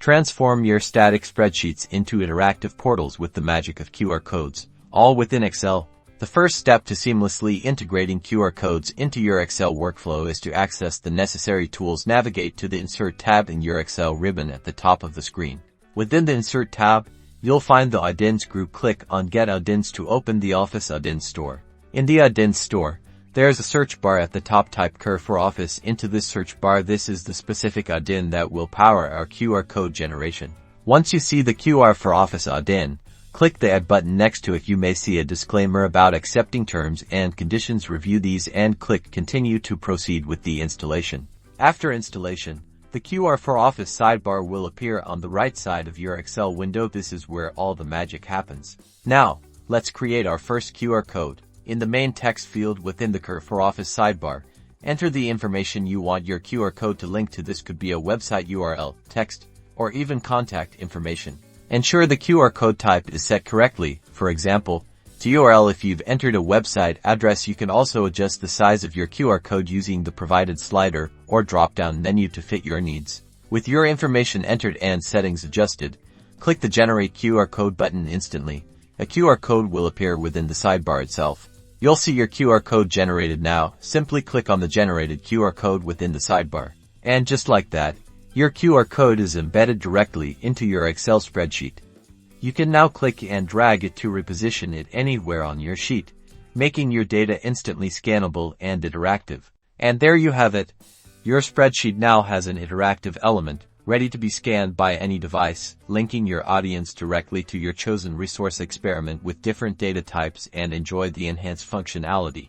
Transform your static spreadsheets into interactive portals with the magic of QR codes, all within Excel. The first step to seamlessly integrating QR codes into your Excel workflow is to access the necessary tools. Navigate to the Insert tab in your Excel ribbon at the top of the screen. Within the Insert tab, you'll find the Add-ins group. Click on Get Add-ins to open the Office Add-ins store. In the Add-ins store, there's a search bar at the top. Type QR for Office into this search bar. This is the specific add-in that will power our QR code generation. Once you see the QR for Office add-in, click the Add button next to it. You may see a disclaimer about accepting terms and conditions. Review these and click Continue to proceed with the installation. After installation, the QR for Office sidebar will appear on the right side of your Excel window. This is where all the magic happens. Now, let's create our first QR code. In the main text field within the QR for Office sidebar, enter the information you want your QR code to link to. This could be a website URL, text, or even contact information. Ensure the QR code type is set correctly, for example, to URL. If you've entered a website address, you can also adjust the size of your QR code using the provided slider or drop-down menu to fit your needs. With your information entered and settings adjusted, click the Generate QR Code button. Instantly, a QR code will appear within the sidebar itself. You'll see your QR code generated now. Simply click on the generated QR code within the sidebar. And just like that, your QR code is embedded directly into your Excel spreadsheet. You can now click and drag it to reposition it anywhere on your sheet, making your data instantly scannable and interactive. And there you have it. Your spreadsheet now has an interactive element, ready to be scanned by any device, linking your audience directly to your chosen resource. Experiment with different data types and enjoy the enhanced functionality.